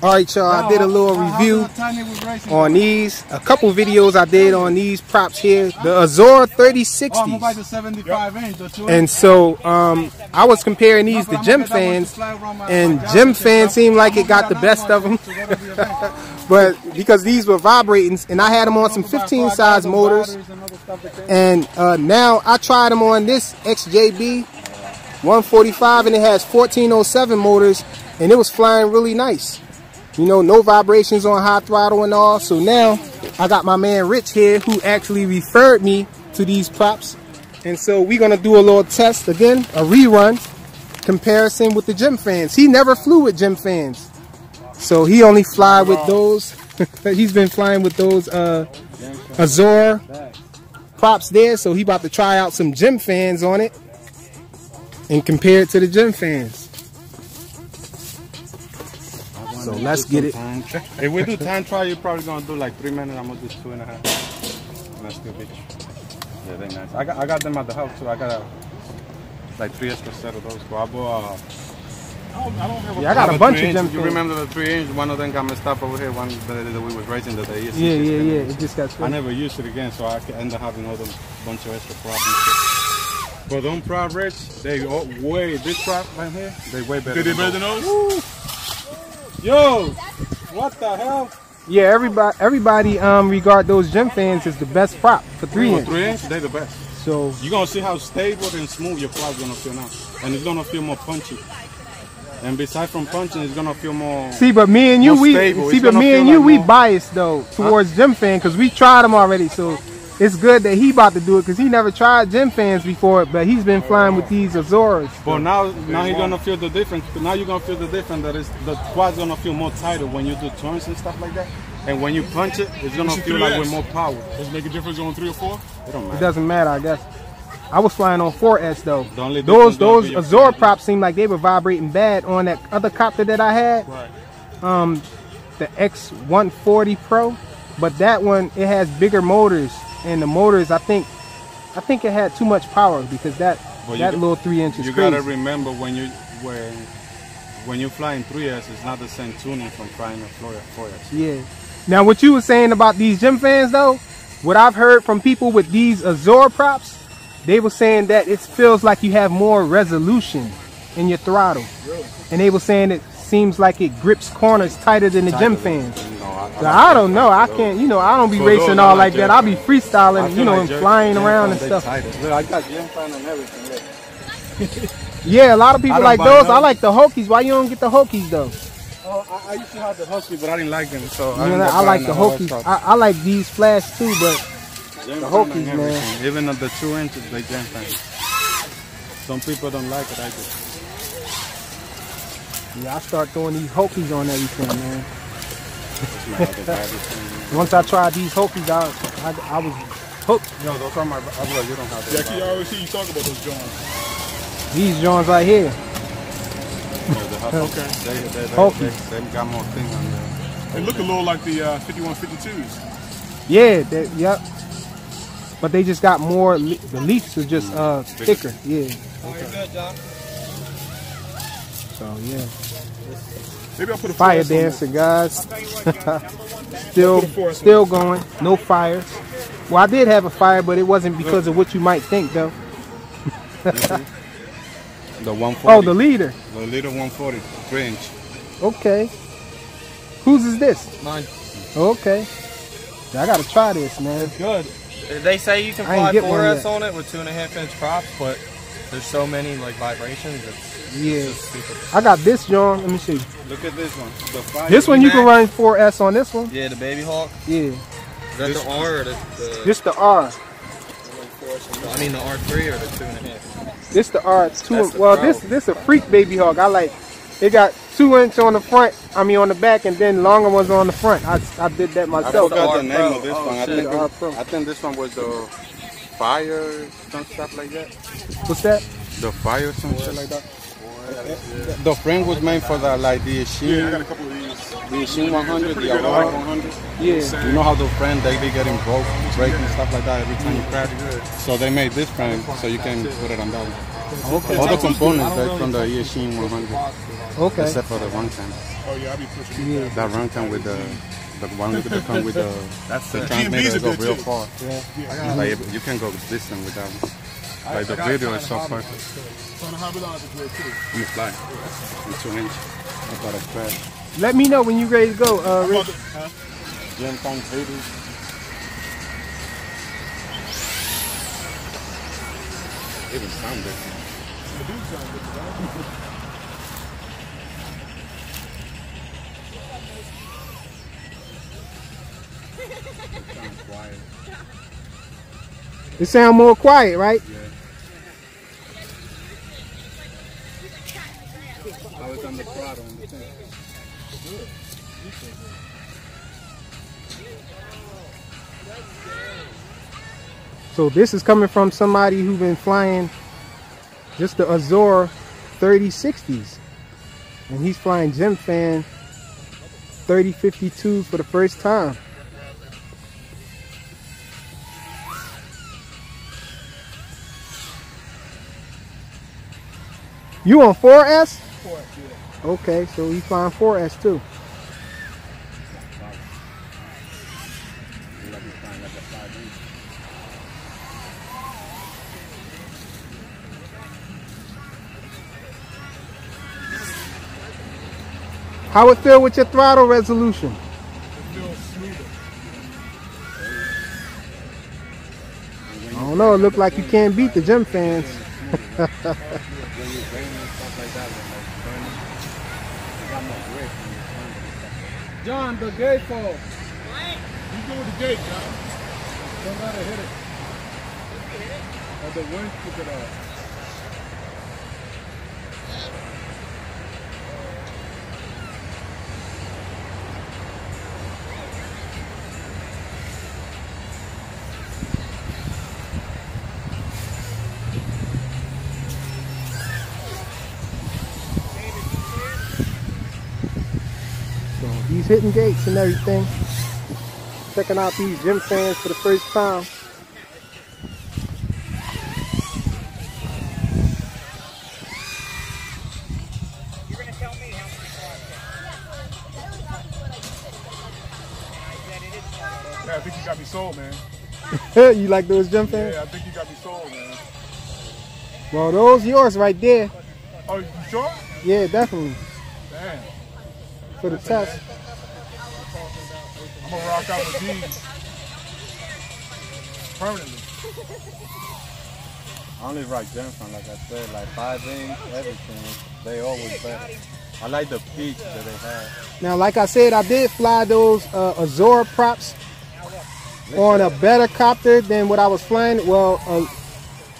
Alright y'all, I did a little review on these. A couple videos I did on these props here. The Azure 3060s. And so I was comparing these to Gemfans, and Gemfan seemed like it got the best of them. But because these were vibrating, and I had them on some 15 size motors. And now I tried them on this XJB 145, and it has 1407 motors, and it was flying really nice. You know, no vibrations on high throttle and all. So now I got my man Rich here who actually referred me to these props. And so we're going to do a little test again, a rerun comparison with the Gemfans. He never flew with Gemfans. So he only fly with those. He's been flying with those Azure props there. So he about to try out some Gemfans on it and compare it to the Gemfans. So let's get it. If we do time trial, you're probably gonna do like 3 minutes. I'm gonna do 2.5. That's good, bitch. Yeah, they're nice. I got them at the house too. I got like 3 extra set of those. So I bought. I got a bunch of them. You remember the 3-inch? One of them got messed up over here. One that we was racing that they used. Yeah. It just got screwed. I never used it again, so I end up having all those bunch of extra problems. But them prop Rich, they way this prop right here, they way better. Did they better than those? Woo. Yo, what the hell? Yeah, everybody regard those Gemfans as the best prop for 3-inch. 3-inch, they're the best. So you're gonna see how stable and smooth your prop gonna feel now, and it's gonna feel more punchy. And besides from punching, it's gonna feel more. See, but me and you, we biased though towards Gemfan because we tried them already. So it's good that he about to do it because he never tried Gemfans before, but he's been flying with these Azures. But now you're gonna feel the difference. Now you're gonna feel the difference that is the quad's gonna feel more tighter when you do turns and stuff like that. And when you punch it, it's gonna feel like with more power. Does it make a difference on 3 or 4? It don't matter. It doesn't matter, I guess. I was flying on 4S though. Those Azure props seemed like they were vibrating bad on that other copter that I had. Right. The X140 Pro, but that one it has bigger motors. And the motors, I think it had too much power because that little 3-inch is crazy. You gotta remember when you're flying 3S, it's not the same tuning from flying a 4S. Yeah. Now what you were saying about these Gemfans though, what I've heard from people with these Azure props, they were saying that it feels like you have more resolution in your throttle. Really? And they were saying it seems like it grips corners tighter than the Gemfans. So I don't know. I can't, you know, I don't be racing all like that. I'll be freestyling, you know, and flying around and stuff. Look, I got Gemfan and everything. Yeah, a lot of people like those. I like the Hokies. Why you don't get the Hokies though? Oh, I used to have the Hokies, but I didn't like them. So I like the Hokies. I like these Flash too, but the Hokies, man. Even at the 2 inches, they Gemfan. Some people don't like it. I do. Yeah, I start throwing these Hokies on everything, man. Once I tried these Hokies, I was hooked. No, those are my. You don't have those. Jackie, I always see you talk about those Johns. These Johns right here. Okay. They got more things on there. They look a little like the 5152s. Yeah, yep. But they just got more. The leaves are just thicker. Yeah. Okay. So yeah. Maybe I'll put a fire dancer, guys. still going. No fires. Well, I did have a fire, but it wasn't because of what you might think, though. The 140. Oh, the leader. The leader 140, 3-inch. Okay. Whose is this? Mine. Okay. I gotta try this, man. It's good. They say you can fly 4S on it with 2.5-inch props, but there's so many like vibrations. Yeah, I got this, John. Let me see. Look at this one. This one you can run 4S on this one. Yeah, the Baby Hawk. Yeah. Is that the R or the? This the R. I mean the R3 or the 2.5. This the R2. Well, this a freak Baby Hawk. I like. It got 2-inch on the front. I mean on the back, and then longer ones on the front. I did that myself. I forgot the name of this one. I think this one was the Fire, some stuff like that. What's that? The Fire, some shit like that. The frame was made for the the Shin. Yeah, I got a couple of these. The Shin 100, the Aurora 100. Yeah. You know how the frame they be getting broke, breaking stuff like that every time you crash. So they made this frame so you can put it on that one. Okay. All the components like from the ESC 100. Okay. Except for the runtime. Oh yeah, I'll be pushing it. That runtime with the one that come with the transmitter go real far. Yeah. Like you can go distant with that one. Like the video is so perfect. You fly. In 2 inch. I got a crash. Let me know when you're ready to go, Rich. Gemfan tables. Even sound different. It do sound different, right? Sounds quiet. It sound more quiet, right? Yeah. I was on the throttle on the thing. Good. So this is coming from somebody who's been flying just the Azure 3060s. And he's flying Gemfan 3052 for the first time. You on 4S? 4S, yeah. Okay, so he's flying 4S too. How it feel with your throttle resolution? It feels smoother. I don't know, it look like you can't beat the Gemfans. John, the gate fall. What? You go with the gate, John. Don't let it hit it. Or the wind took it off. So he's hitting gates and everything. Checking out these Gemfans for the first time. You're going to tell me how many cars. Yeah, I think you got me sold, man. You like those Gemfans? Yeah, I think you got me sold, man. Well, those yours right there. Oh, you sure? Yeah, definitely. Damn. For the test. I'm gonna rock out with these permanently. I only rock Gemfan, like I said, like 5-inch, everything. They always better. I like the peak that they have. Now, like I said, I did fly those Azure props on a better copter than what I was flying. Well,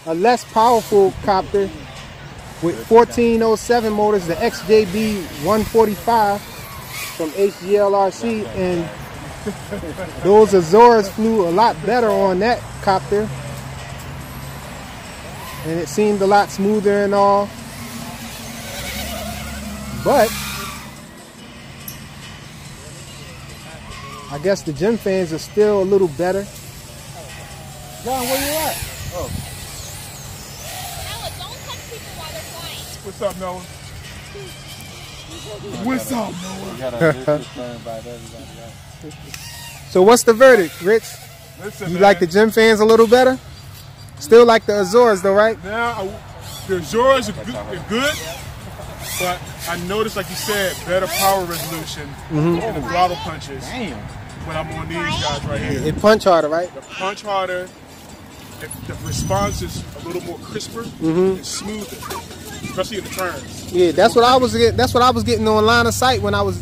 a less powerful copter with 1407 motors, the XJB 145 from HGLRC, and those Azores flew a lot better on that copter, and it seemed a lot smoother and all. But I guess the Gemfans are still a little better. John, where you at? Oh. Noah, don't touch people while they're flying. What's up, Noah? What's up, Noah? You got a business plan by everybody else. So what's the verdict, Rich? Listen, You man. like the Gemfans a little better? Still like the Azores though, right? Now, the Azures are good, but I noticed, like you said, better power resolution in the throttle punches. Damn. When I'm on these guys right here. It punch harder, right? The punch harder, the response is a little more crisper and smoother, especially in the turns. Yeah, that's what I was getting. That's what I was getting on line of sight when I was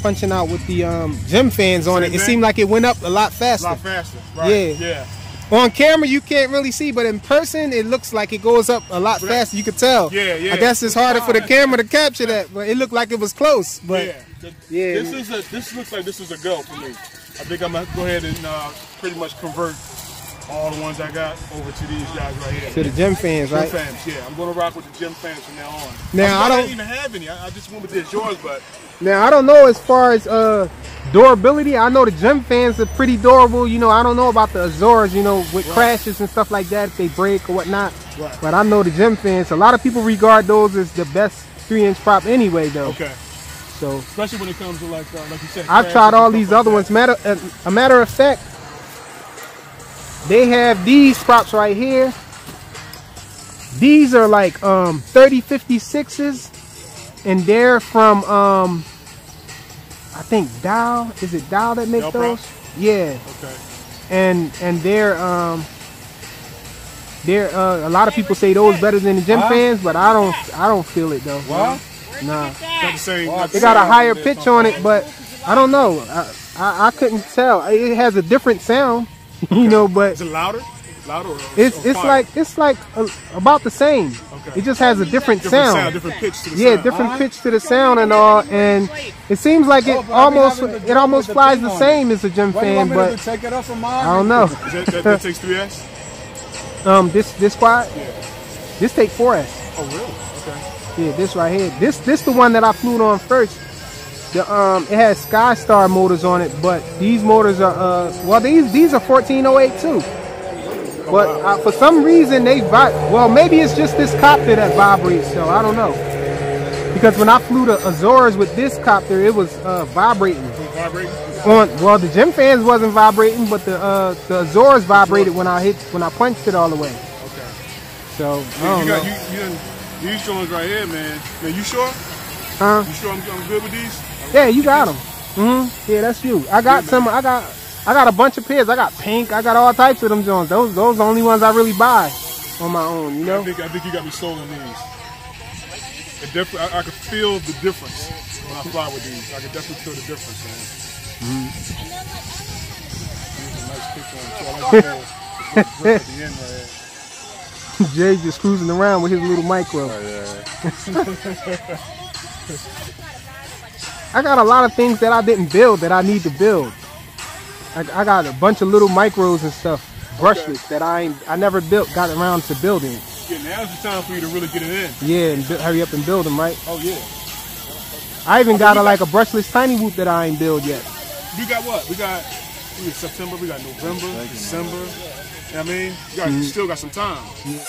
punching out with the Gemfans on it. It seemed like it went up a lot A faster. lot faster, right? Yeah. On camera, you can't really see, but in person, it looks like it goes up a lot faster. You could tell. Yeah, yeah. I guess it's harder for the camera to capture that, but it looked like it was close. But yeah. This looks like this is a go for me. I think I'm gonna go ahead and pretty much convert all the ones I got over to these guys right here. To the Gemfans, right? Gemfans, yeah. I'm gonna rock with the Gemfans from now on. Now I don't even have any. I just went with this yours, but now I don't know as far as durability. I know the Gemfans are pretty durable. You know, I don't know about the Azures, you know, with crashes and stuff like that if they break or whatnot. Right. But I know the Gemfans. A lot of people regard those as the best 3-inch prop anyway, though. okay. So Especially when it comes to like you said. I've tried all these other ones. A matter of fact, they have these props right here. These are like 3056s, and they're from I think Dow. Is it Dow that make those? Yeah. Okay. And they're a lot of people say those better than the Gemfans, but I don't feel it though. What? Nah. Not the same. They got a higher pitch on it, but I don't know. I couldn't tell. It has a different sound, you know, but Is it louder? Louder or it's like about the same. Okay. It just has a different sound. Different pitch to the Yeah, sound. different pitch to the sound and all, and it seems like it almost flies the same as a Gemfan, but Take it up from I don't know. That takes 3S? This quad, this take 4S. Oh really? Okay. Yeah, this right here. This the one that I flew on first. The it has SkyStar motors on it, but these motors are well these are 1408 too. But for some reason they well, maybe it's just this copter that vibrates, so I don't know. Because when I flew the Azures with this copter, it was vibrating. Well, the Gemfans wasn't vibrating, but the Azures vibrated when I punched it all the way. Okay. So these joints right here, man. Man, you sure? Huh? You sure I'm good with these? Yeah, you got them. Yeah, that's you. I got some. I got a bunch of pairs. I got pink. I got all types of them joints. Those are the only ones I really buy on my own. You know. I think you got me sold on these. I could feel the difference when I fly with these. I could definitely feel the difference, man. Here's a nice picture on at the end right here. Jay just cruising around with his little micro. Oh, yeah. I got a lot of things that I didn't build that I need to build. I got a bunch of little micros and stuff, brushless that I never got around to building. Yeah, now's the time for you to really get it in. Yeah, and hurry up and build them, right? Oh yeah. I even got a brushless tiny whoop that I ain't build yet. We got what? We got September, we got November, December. You know what I mean? You still got some time. Yeah.